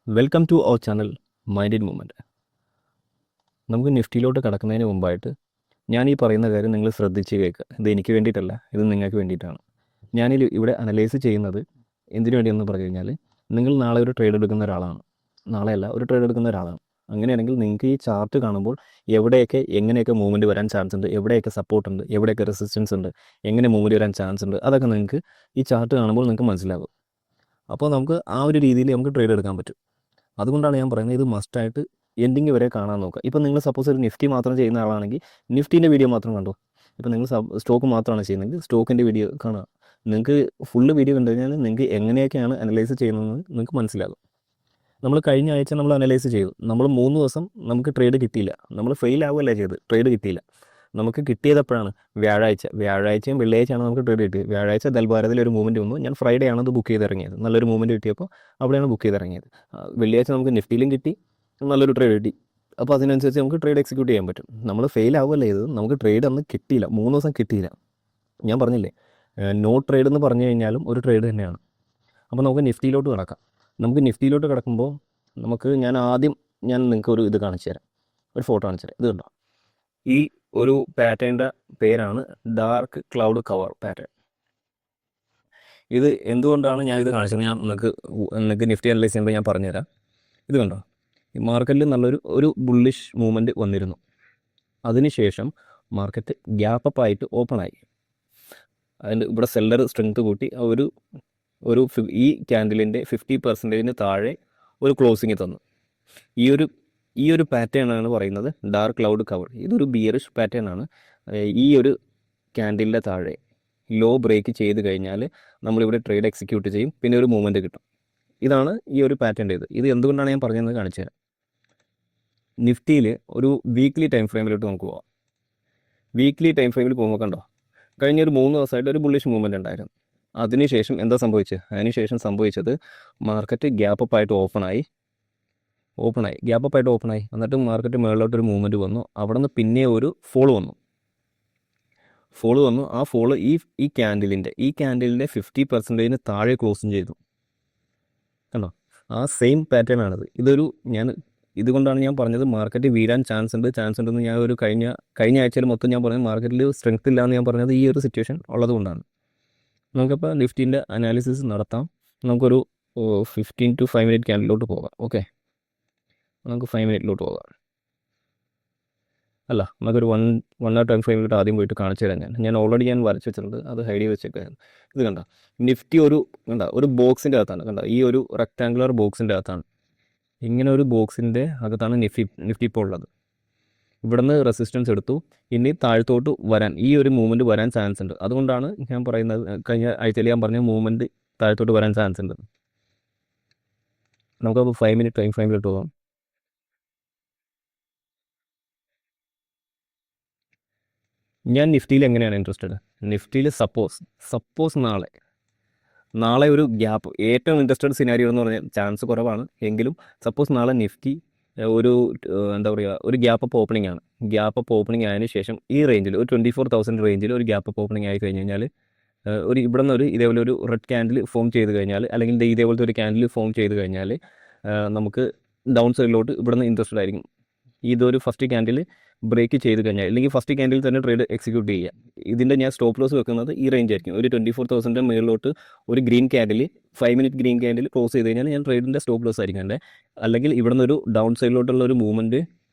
Welcome to our channel mind movement. നമുക്ക് നിഫ്റ്റിയിലോട്ട് കടക്കുന്നതിന് മുമ്പായിട്ട് ഞാൻ ഈ പറയുന്ന കാര്യം നിങ്ങൾ ശ്രദ്ധിച്ച് കേൾക്കുക. ഇത് എനിക്ക് വേണ്ടിയിട്ടല്ല, ഇത് നിങ്ങൾക്ക് വേണ്ടിയിട്ടാണ്. ഇവിടെ അനലൈസ് ചെയ്യുന്നത് എന്തിനു വേണ്ടിയെന്ന് പറഞ്ഞു കഴിഞ്ഞാൽ, നിങ്ങൾ നാളെ ഒരു ട്രേഡ് എടുക്കുന്ന ഒരാളാണ്. നാളെയല്ല, ഒരു ട്രേഡ് എടുക്കുന്ന ഒരാളാണ്. അങ്ങനെയാണെങ്കിൽ നിങ്ങൾക്ക് ഈ ചാർട്ട് കാണുമ്പോൾ എവിടെയൊക്കെ എങ്ങനെയൊക്കെ മൂവ്മെൻറ്റ് വരാൻ ചാൻസ് ഉണ്ട്, എവിടെയൊക്കെ സപ്പോർട്ട് ഉണ്ട്, എവിടെയൊക്കെ റെസിസ്റ്റൻസ് ഉണ്ട്, എങ്ങനെ മൂവ്മെൻറ്റ് വരാൻ ചാൻസ് ഉണ്ട്, അതൊക്കെ നിങ്ങൾക്ക് ഈ ചാർട്ട് കാണുമ്പോൾ നിങ്ങൾക്ക് മനസ്സിലാകും. അപ്പോൾ നമുക്ക് ആ ഒരു രീതിയിൽ നമുക്ക് ട്രേഡ് എടുക്കാൻ പറ്റും. അതുകൊണ്ടാണ് ഞാൻ പറയുന്നത് ഇത് മസ്റ്റായിട്ട് എൻഡിങ് വരെ കാണാൻ നോക്കുക. ഇപ്പം നിങ്ങൾ സപ്പോസ് ഒരു നിഫ്റ്റി മാത്രം ചെയ്യുന്ന ആളാണെങ്കിൽ നിഫ്റ്റീൻ്റെ വീഡിയോ മാത്രം കണ്ടോ. ഇപ്പം നിങ്ങൾ സ്റ്റോക്ക് മാത്രമാണ് ചെയ്യുന്നതെങ്കിൽ സ്റ്റോക്കിൻ്റെ വീഡിയോ കാണുക. നിങ്ങൾക്ക് ഫുള്ള് വീഡിയോ കണ്ടു കഴിഞ്ഞാൽ നിങ്ങൾക്ക് എങ്ങനെയൊക്കെയാണ് അനലൈസ് ചെയ്യുന്നതെന്ന് നിങ്ങൾക്ക് മനസ്സിലാകും. നമ്മൾ കഴിഞ്ഞ ആഴ്ച നമ്മൾ അനലൈസ് ചെയ്തു. നമ്മൾ 3 ദിവസം നമുക്ക് ട്രേഡ് കിട്ടിയില്ല. നമ്മൾ ഫെയിൽ ആവുകയല്ലേ ചെയ്ത്, ട്രേഡ് കിട്ടിയില്ല. നമുക്ക് കിട്ടിയതെപ്പോഴാണ്? വ്യാഴാഴ്ചയും വെള്ളിയാഴ്ചയാണ് നമുക്ക് ട്രേഡ് കിട്ടിയത്. വ്യാഴാഴ്ച ദൽഭാരതിൽ ഒരു മൂവ്മെൻറ്റ് വന്നു. ഞാൻ ഫ്രൈഡേ ആണ് അത് ബുക്ക് ചെയ്തിറങ്ങിയത്. നല്ലൊരു മൂവ്മെൻറ്റ് കിട്ടിയപ്പോൾ അവിടെയാണ് ബുക്ക് ചെയ്തിറങ്ങിയത്. വെള്ളിയാഴ്ച നമുക്ക് നിഫ്റ്റിയിലും കിട്ടി, നല്ലൊരു ട്രേഡ് കിട്ടി. അപ്പോൾ അതിനനുസരിച്ച് നമുക്ക് ട്രേഡ് എക്സിക്യൂട്ട് ചെയ്യാൻ പറ്റും. നമ്മൾ ഫെയിൽ ആവുകയല്ലേ ചെയ്തത്. നമുക്ക് ട്രേഡ് അന്ന് കിട്ടിയില്ല, 3 ദിവസം കിട്ടിയില്ല. ഞാൻ പറഞ്ഞില്ലേ, നോ ട്രേഡ് എന്ന് പറഞ്ഞു കഴിഞ്ഞാലും ഒരു ട്രേഡ് തന്നെയാണ്. അപ്പോൾ നമുക്ക് നിഫ്റ്റിയിലോട്ട് കിടക്കാം. നമുക്ക് നിഫ്റ്റിയിലോട്ട് കിടക്കുമ്പോൾ ഞാൻ നിങ്ങൾക്ക് ഒരു ഇത് കാണിച്ചു തരാം, ഒരു ഫോട്ടോ കാണിച്ചു തരാം. ഇത് കണ്ടോ, ഈ ഒരു പാറ്റേണിൻ്റെ പേരാണ് ഡാർക്ക് ക്ലൗഡ് കവർ പാറ്റേൺ. ഇത് എന്തുകൊണ്ടാണ് ഞാൻ ഇത് കാണിച്ചത്, ഞാൻ നിങ്ങൾക്ക് നിഫ്റ്റി അനലൈസ് ചെയ്യുമ്പോൾ ഞാൻ പറഞ്ഞുതരാം. ഇത് കണ്ടോ, ഈ മാർക്കറ്റിൽ നല്ലൊരു ബുള്ളിഷ് മൂവ്മെൻറ്റ് വന്നിരുന്നു. അതിനുശേഷം മാർക്കറ്റ് ഗ്യാപ്പ് അപ്പ് ആയിട്ട് ഓപ്പണായി. അതിൻ്റെ ഇവിടെ സെല്ലർ സ്ട്രെങ്ത് കൂട്ടി ഈ ക്യാൻഡിലിൻ്റെ 50% താഴെ ഒരു ക്ലോസിങ് തന്നു. ഈ ഒരു പാറ്റേൺ ആണ് പറയുന്നത് ഡാർക്ക് ക്ലൗഡ് കവർ. ഇതൊരു ബിയറിഷ് പാറ്റേൺ ആണ്. ഈ ഒരു ക്യാൻഡിലിൻ്റെ താഴെ ലോ ബ്രേക്ക് ചെയ്ത് കഴിഞ്ഞാൽ നമ്മളിവിടെ ട്രേഡ് എക്സിക്യൂട്ട് ചെയ്യും, പിന്നെ ഒരു മൂവ്മെൻറ്റ് കിട്ടും. ഇതാണ് ഈ ഒരു പാറ്റേൻ്റെ ഇത് എന്തുകൊണ്ടാണ് ഞാൻ പറഞ്ഞതെന്ന് കാണിച്ചു തരാം. നിഫ്റ്റിയിൽ ഒരു വീക്ക്ലി ടൈം ഫ്രെയിമിലോട്ട് നമുക്ക് പോകാം. വീക്ക്ലി ടൈം ഫ്രെയിമിൽ പോകുമ്പോൾ കണ്ടോ, കഴിഞ്ഞൊരു 3 ദിവസമായിട്ട് ഒരു ബുള്ളിഷ് മൂവ്മെൻറ്റ് ഉണ്ടായിരുന്നു. അതിനുശേഷം എന്താ സംഭവിച്ചത്? അതിനുശേഷം സംഭവിച്ചത് മാർക്കറ്റ് ഗ്യാപ്പ് അപ്പ് ആയിട്ട് ഓപ്പണായി. എന്നിട്ട് മാർക്കറ്റ് മുകളിലോട്ടൊരു മൂവ്മെൻറ്റ് വന്നു. അവിടെ നിന്ന് പിന്നെ ഒരു ഫോൾ വന്നു. ആ ഫോള് ഈ ക്യാൻഡിലിൻ്റെ 50% താഴെ ക്ലോസും ചെയ്തു. കണ്ടോ, ആ സെയിം പാറ്റേൺ ആണിത്. ഇതുകൊണ്ടാണ് ഞാൻ പറഞ്ഞത് മാർക്കറ്റ് വീഴാൻ ചാൻസ് ഉണ്ടെന്ന്. ഞാൻ ഒരു കഴിഞ്ഞ ആഴ്ചയിൽ മൊത്തം ഞാൻ പറഞ്ഞത് മാർക്കറ്റിൽ സ്ട്രെങ്ത് ഇല്ല എന്ന് ഞാൻ പറഞ്ഞത് ഈ ഒരു സിറ്റുവേഷൻ ഉള്ളത് കൊണ്ടാണ്. നമുക്കപ്പോൾ നിഫ്റ്റിൻ്റെ അനാലിസിസ് നടത്താം. നമുക്കൊരു 15 to 5 minute ക്യാൻഡിലോട്ട് പോകാം. ഓക്കെ, നമുക്ക് 5 മിനിറ്റിലോട്ട് പോകാം. നമുക്കൊരു 1 or 10 മിനിറ്റ് ആദ്യം പോയിട്ട് കാണിച്ചു തരാം. ഞാൻ ഓൾറെഡി വരച്ച് വെച്ചിട്ടുണ്ട്, അത് ഹൈഡ് ചെയ്ത് വെച്ചേക്കാണ്. ഇത് കണ്ട, നിഫ്റ്റി ഒരു ബോക്സിൻ്റെ അകത്താണ്. ഈ ഒരു റെക്ടാങ്കുലർ ബോക്സിൻ്റെ അകത്താണ്. ഇങ്ങനെ ഒരു ബോക്സിൻ്റെ അകത്താണ് നിഫ്റ്റി ഇപ്പോൾ ഉള്ളത്. ഇവിടുന്ന് റെസിസ്റ്റൻസ് എടുത്തു. ഇനി താഴത്തോട്ട് വരാൻ ഈ ഒരു മൂവ്മെൻറ്റ് വരാൻ ചാൻസ് ഉണ്ട്. അതുകൊണ്ടാണ് ഞാൻ പറയുന്നത്, കഴിഞ്ഞ ആഴ്ചയിൽ ഞാൻ പറഞ്ഞ മൂവ്മെൻറ്റ് താഴത്തോട്ട് വരാൻ ചാൻസ് ഉണ്ട്. നമുക്കപ്പോൾ 5 മിനിറ്റ് ടൈം ഫ്രെയിമിലോട്ട് പോകാം. ഞാൻ നിഫ്റ്റിയിൽ എങ്ങനെയാണ് ഇൻട്രസ്റ്റഡ്? നിഫ്റ്റിയിൽ സപ്പോസ് നാളെ ഒരു ഗ്യാപ്പ്, ഏറ്റവും ഇൻട്രസ്റ്റഡ് സിനാരിയോ എന്ന് പറഞ്ഞാൽ ചാൻസ് കുറവാണ് എങ്കിലും, സപ്പോസ് നാളെ നിഫ്റ്റി ഒരു ഗ്യാപ്പ് അപ്പ് ഓപ്പണിംഗ് ആണ്. ഗ്യാപ്പ് അപ്പ് ഓപ്പണിംഗ് ആയതിനു ശേഷം ഈ റേഞ്ചിൽ ഒരു 24,000 റേഞ്ചിൽ ഒരു ഗ്യാപ്പ് അപ്പ് ഓപ്പണിംഗ് ആയി കഴിഞ്ഞ് കഴിഞ്ഞാൽ, ഇവിടെ നിന്ന് ഇതേപോലെ ഒരു റെഡ് ക്യാൻഡിൽ ഫോം ചെയ്ത് കഴിഞ്ഞാൽ, അല്ലെങ്കിൽ ഇതേപോലത്തെ ഒരു ക്യാൻഡിൽ ഫോം ചെയ്ത് കഴിഞ്ഞാൽ നമുക്ക് ഡൗൺ സൈഡിലോട്ട് ഇവിടെ നിന്ന് ഇൻട്രസ്റ്റഡ് ആയിരിക്കും. ഇതൊരു ഫസ്റ്റ് ക്യാൻഡിൽ ബ്രേക്ക് ചെയ്ത് കഴിഞ്ഞാൽ, അല്ലെങ്കിൽ ഫസ്റ്റ് ക്യാൻഡിൽ തന്നെ ട്രേഡ് എക്സിക്യൂട്ട് ചെയ്യുക. ഇതിൻ്റെ ഞാൻ സ്റ്റോപ്പ് ലോസ് വെക്കുന്നത് ഈ റേഞ്ച് ആയിരിക്കും. ഒരു 24,000 മുകളിലോട്ട് ഒരു green candle 5 minute green candle close ചെയ്ത് കഴിഞ്ഞാൽ ഞാൻ ട്രേഡിൻ്റെ സ്റ്റോപ്പ് ലോസ് ആയിരിക്കും എൻ്റെ. അല്ലെങ്കിൽ ഇവിടെ നിന്നൊരു ഡൗൺ സൈഡിലോട്ടുള്ള ഒരു മൂവ്മെൻറ്റ്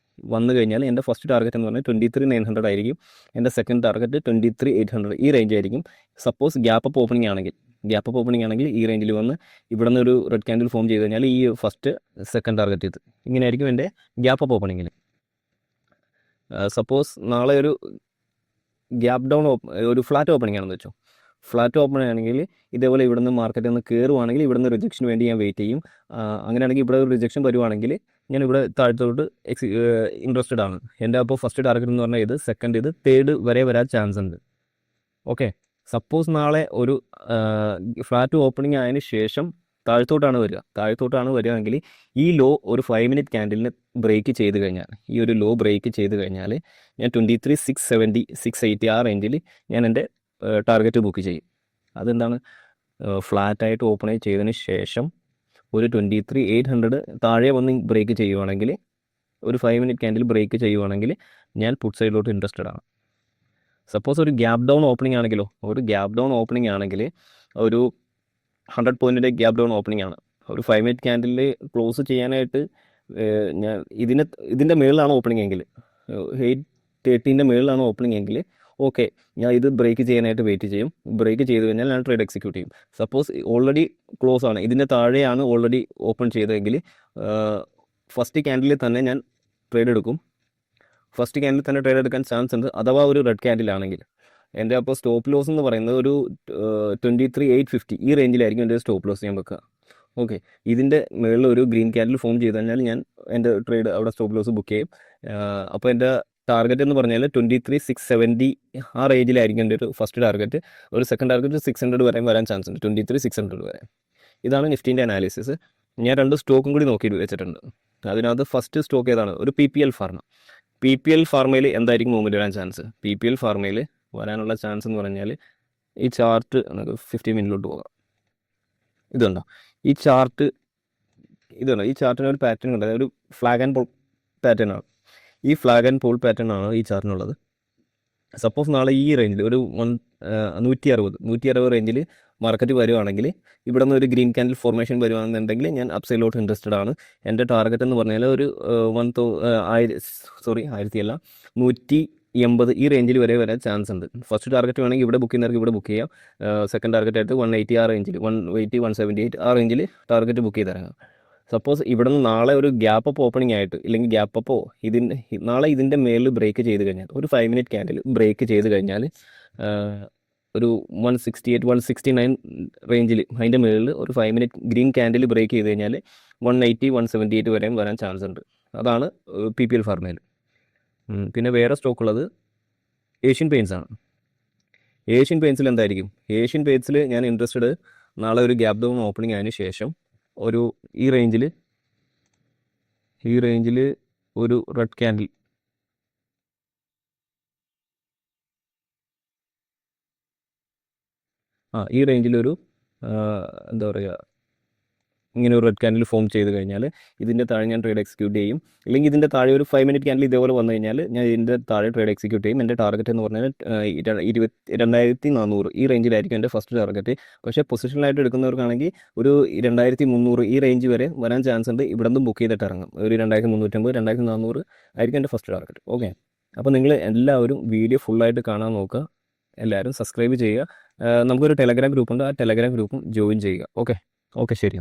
വന്നു കഴിഞ്ഞാൽ എൻ്റെ ഫസ്റ്റ് ടാർഗറ്റ് എന്ന് പറഞ്ഞാൽ 23,900 ആയിരിക്കും. എൻ്റെ സെക്കൻഡ് ടാർഗറ്റ് 23,800. ഈ റേഞ്ച് ആയിരിക്കും. സപ്പോസ് ഗ്യാപ്പ് അപ്പ് ഓപ്പണിംഗ് ആണെങ്കിൽ ഈ റേഞ്ചിൽ വന്ന് ഇവിടെ നിന്ന് ഒരു റെഡ് ക്യാൻഡിൽ ഫോം ചെയ്ത് കഴിഞ്ഞാൽ ഈ ഫസ്റ്റ് സെക്കൻഡ് ടാർഗറ്റ് ഇങ്ങനെയായിരിക്കും എൻ്റെ ഗ്യാപ്പ് അപ്പ് ഓപ്പണിങ്ങിൽ. സപ്പോസ് നാളെ ഒരു ഗ്യാപ്പ് ഡൗൺ ഒരു ഫ്ലാറ്റ് ഓപ്പണിംഗ് ആണെന്ന് വെച്ചോ. ഫ്ലാറ്റ് ഓപ്പണിംഗ് ആണെങ്കിൽ ഇതേപോലെ ഇവിടുന്ന് മാർക്കറ്റ് ഒന്ന് കയറുവാണെങ്കിൽ ഇവിടുന്ന് റിജക്ഷന് വേണ്ടി ഞാൻ വെയിറ്റ് ചെയ്യും. അങ്ങനെയാണെങ്കിൽ ഇവിടെ ഒരു റിജക്ഷൻ വരുവാണെങ്കിൽ ഞാൻ ഇവിടെ താഴത്തോട്ട് ഇൻട്രസ്റ്റഡ് ആണ്. എൻ്റെ അപ്പോൾ ഫസ്റ്റ് ടാർഗറ്റ് എന്ന് പറഞ്ഞാൽ സെക്കൻഡ് തേർഡ് വരെ വരാൻ ചാൻസ് ഉണ്ട്. ഓക്കെ, സപ്പോസ് നാളെ ഒരു ഫ്ലാറ്റ് ഓപ്പണിംഗ് ആയതിനു ശേഷം താഴത്തോട്ടാണ് വരികയെങ്കിൽ ഈ ലോ ഒരു 5 മിനിറ്റ് ക്യാൻഡിലിന് ബ്രേക്ക് ചെയ്ത് കഴിഞ്ഞാൽ, ഈ ഒരു ലോ ബ്രേക്ക് ചെയ്ത് കഴിഞ്ഞാൽ ഞാൻ 23,670 680 ആ റേഞ്ചിൽ ഞാൻ എൻ്റെ ടാർഗറ്റ് ബുക്ക് ചെയ്യും. അതെന്താണ്? ഫ്ലാറ്റായിട്ട് ഓപ്പൺ ചെയ്തതിന് ശേഷം ഒരു 23,800 താഴെ വന്ന് ബ്രേക്ക് ചെയ്യുവാണെങ്കിൽ, ഒരു 5 മിനിറ്റ് ക്യാൻഡിൽ ബ്രേക്ക് ചെയ്യുവാണെങ്കിൽ ഞാൻ പുട്ട് സൈഡിലോട്ട് ഇൻട്രസ്റ്റഡ് ആണ്. സപ്പോസ് ഒരു ഗ്യാപ്പ് ഡൗൺ ഓപ്പണിംഗ് ആണെങ്കിലോ, ഒരു ഗ്യാപ്പ് ഡൗൺ ഓപ്പണിംഗ് ആണെങ്കിൽ ഒരു 100 പോയിൻറ്റിൻ്റെ ഗ്യാപ്പ് ഡൗൺ ഓപ്പണിംഗ് ആണ്, ഒരു 5 മിനിറ്റ് ക്യാൻഡിൽ ക്ലോസ് ചെയ്യാനായിട്ട് ഞാൻ ഇതിൻ്റെ മുകളിലാണ് ഓപ്പണിംഗ് എങ്കിൽ, 8:13 മുകളിലാണ് ഓപ്പണിംഗ് എങ്കിൽ ഓക്കെ, ഞാൻ ഇത് ബ്രേക്ക് ചെയ്യാനായിട്ട് വെയിറ്റ് ചെയ്യും. ബ്രേക്ക് ചെയ്ത് കഴിഞ്ഞാൽ ഞാൻ ട്രേഡ് എക്സിക്യൂട്ട് ചെയ്യും. സപ്പോസ് ഓൾറെഡി ക്ലോസ് ആണ്, ഇതിൻ്റെ താഴെയാണ് ഓൾറെഡി ഓപ്പൺ ചെയ്തതെങ്കിൽ ഫസ്റ്റ് ക്യാൻഡിൽ തന്നെ ഞാൻ ട്രേഡ് എടുക്കും. ഫസ്റ്റ് ക്യാൻഡിൽ തന്നെ ട്രേഡ് എടുക്കാൻ ചാൻസ് ഉണ്ട്. അഥവാ ഒരു റെഡ് ക്യാൻഡിലാണെങ്കിൽ എൻ്റെ അപ്പോൾ സ്റ്റോപ്പ് ലോസ് എന്ന് പറയുന്നത് ഒരു 23,850 ഈ റേഞ്ചിലായിരിക്കും എൻ്റെ സ്റ്റോപ്പ് ലോസ് ഞാൻ വെക്കുക. ഓക്കെ, ഇതിൻ്റെ മുകളിൽ ഒരു ഗ്രീൻ ക്യാൻഡിൽ ഫോം ചെയ്ത് കഴിഞ്ഞാൽ ഞാൻ എൻ്റെ ട്രേഡ് അവിടെ സ്റ്റോപ്പ് ലോസ് ബുക്ക് ചെയ്യും. അപ്പോൾ എൻ്റെ ടാർഗറ്റ് എന്ന് പറഞ്ഞാൽ 23,670 ആ റേഞ്ചിലായിരിക്കും എൻ്റെ ഒരു ഫസ്റ്റ് ടാർഗറ്റ്. ഒരു സെക്കൻഡ് ടാർഗറ്റ് 600 വരെ വരാൻ ചാൻസ് ഉണ്ട്, 23,600 വരെ. ഇതാണ് നിഫ്റ്റീൻ്റെ അനാലിസിസ്. ഞാൻ 2 സ്റ്റോക്കും കൂടി നോക്കി വെച്ചിട്ടുണ്ട്. അതിനകത്ത് ഫസ്റ്റ് സ്റ്റോക്ക് ഏതാണ്? ഒരു PPL ഫാർമ. PPL ഫാർമയിൽ എന്തായിരിക്കും മൂവ്മെൻറ്റ് വരാൻ ചാൻസ്? PPL ഫാർമയിൽ വരാനുള്ള ചാൻസ് എന്ന് പറഞ്ഞാൽ ഈ ചാർട്ട് നമുക്ക് 15 മിനിറ്റിലോട്ട് പോകാം. ഇതുണ്ടോ ഈ ചാർട്ട്? ഇതുണ്ടോ ഈ ചാർട്ടിന് ഒരു പാറ്റേൺ ഉണ്ട്, ഒരു ഫ്ലാഗ് ആൻഡ് പോൾ പാറ്റേൺ ആണ്. ഈ ഫ്ലാഗ് ആൻഡ് പോൾ പാറ്റേൺ ആണ് ഈ ചാർട്ടിനുള്ളത്. സപ്പോസ് നാളെ ഈ റേഞ്ചിൽ ഒരു 160 റേഞ്ചിൽ മാർക്കറ്റ് വരുവാണെങ്കിൽ, ഇവിടെ നിന്ന് ഒരു ഗ്രീൻ ക്യാൻഡിൽ ഫോർമേഷൻ വരുവാണെന്നുണ്ടെങ്കിൽ ഞാൻ അപ്സൈഡിലോട്ട് ഇൻട്രസ്റ്റഡ് ആണ്. എൻ്റെ ടാർഗറ്റ് എന്ന് പറഞ്ഞാൽ ഒരു 180 ഈ റേഞ്ചിൽ വരെ വരാൻ ചാൻസ് ഉണ്ട്. ഫസ്റ്റ് ടാർഗറ്റ് വേണമെങ്കിൽ ഇവിടെ ബുക്ക് ചെയ്യുന്നവർക്ക് ഇവിടെ ബുക്ക് ചെയ്യാം. സെക്കൻഡ് ടാർഗറ്റ് ആയിട്ട് 180 ആ റേഞ്ചിൽ, 180 178 ആ റേഞ്ചിൽ ടാർഗറ്റ് ബുക്ക് ചെയ്തിറങ്ങാം. സപ്പോസ് ഇവിടെ നിന്ന് നാളെ ഒരു ഗ്യാപ്പ് അപ്പ് ഓപ്പണിംഗ് ആയിട്ട്, ഇല്ലെങ്കിൽ ഗ്യാപ്പ് അപ്പോ നാളെ ഇതിൻ്റെ മേളിൽ ബ്രേക്ക് ചെയ്ത് കഴിഞ്ഞാൽ, ഒരു 5 മിനിറ്റ് ക്യാൻഡിൽ ബ്രേക്ക് ചെയ്ത് കഴിഞ്ഞാൽ ഒരു 168 169 റേഞ്ചിൽ, അതിൻ്റെ മുകളിൽ ഒരു 5 മിനിറ്റ് ഗ്രീൻ ക്യാൻഡിൽ ബ്രേക്ക് ചെയ്ത് കഴിഞ്ഞാൽ 180 178 വരെയും വരാൻ ചാൻസ് ഉണ്ട്. അതാണ് PPL ഫാർമയിൽ. പിന്നെ വേറെ സ്റ്റോക്ക് ഉള്ളത് ഏഷ്യൻ പെയിൻറ്റ്സ് ആണ്. ഏഷ്യൻ പെയിൻറ്റ്സിൽ എന്തായിരിക്കും? ഏഷ്യൻ പെയിൻറ്റ്സിൽ ഞാൻ ഇൻട്രസ്റ്റഡ് നാളെ ഒരു ഗ്യാപ്പ് ഡൗൺ ഓപ്പണിംഗ് ആയതിനു ശേഷം ഒരു ഈ റേഞ്ചിൽ ഒരു റെഡ് ക്യാൻഡിൽ, ഈ റേഞ്ചിലൊരു എന്താ പറയുക, ഇങ്ങനെ ഒരു റെഡ് ക്യാൻഡിൽ ഫോം ചെയ്ത് കഴിഞ്ഞാൽ ഇതിൻ്റെ താഴെ ഞാൻ ട്രേഡ് എക്സിക്യൂട്ട് ചെയ്യും. അല്ലെങ്കിൽ ഇതിൻ്റെ താഴെ ഒരു 5 മിനിറ്റ് ക്യാൻഡിൽ ഇതേപോലെ വന്നു കഴിഞ്ഞാൽ ഞാൻ ഇതിൻ്റെ താഴെ ട്രേഡ് എക്സിക്യൂട്ട് ചെയ്യും. എൻ്റെ ടാർഗറ്റ് എന്ന് പറഞ്ഞാൽ 22,400 ഈ റേഞ്ചിലായിരിക്കും എൻ്റെ ഫസ്റ്റ് ടാർഗറ്റ്. പക്ഷേ പൊസിഷനിലായിട്ട് എടുക്കുന്നവർക്കാണെങ്കിൽ ഒരു 2,300 ഈ റേഞ്ച് വരെ വരാൻ ചാൻസ് ഉണ്ട്. ഇവിടെ നിന്നും ബുക്ക് ചെയ്തിട്ട് ഇറങ്ങും. ഒരു 2,350 2,400 ആയിരിക്കും എൻ്റെ ഫസ്റ്റ് ടാർഗറ്റ്. ഓക്കെ, അപ്പോൾ നിങ്ങൾ എല്ലാവരും വീഡിയോ ഫുള്ളായിട്ട് കാണാൻ നോക്കുക. എല്ലാവരും സബ്സ്ക്രൈബ് ചെയ്യുക. നമുക്കൊരു ടെലഗ്രാം ഗ്രൂപ്പുണ്ട്, ആ ടെലഗ്രാം ഗ്രൂപ്പും ജോയിൻ ചെയ്യുക. ഓക്കെ ശരി.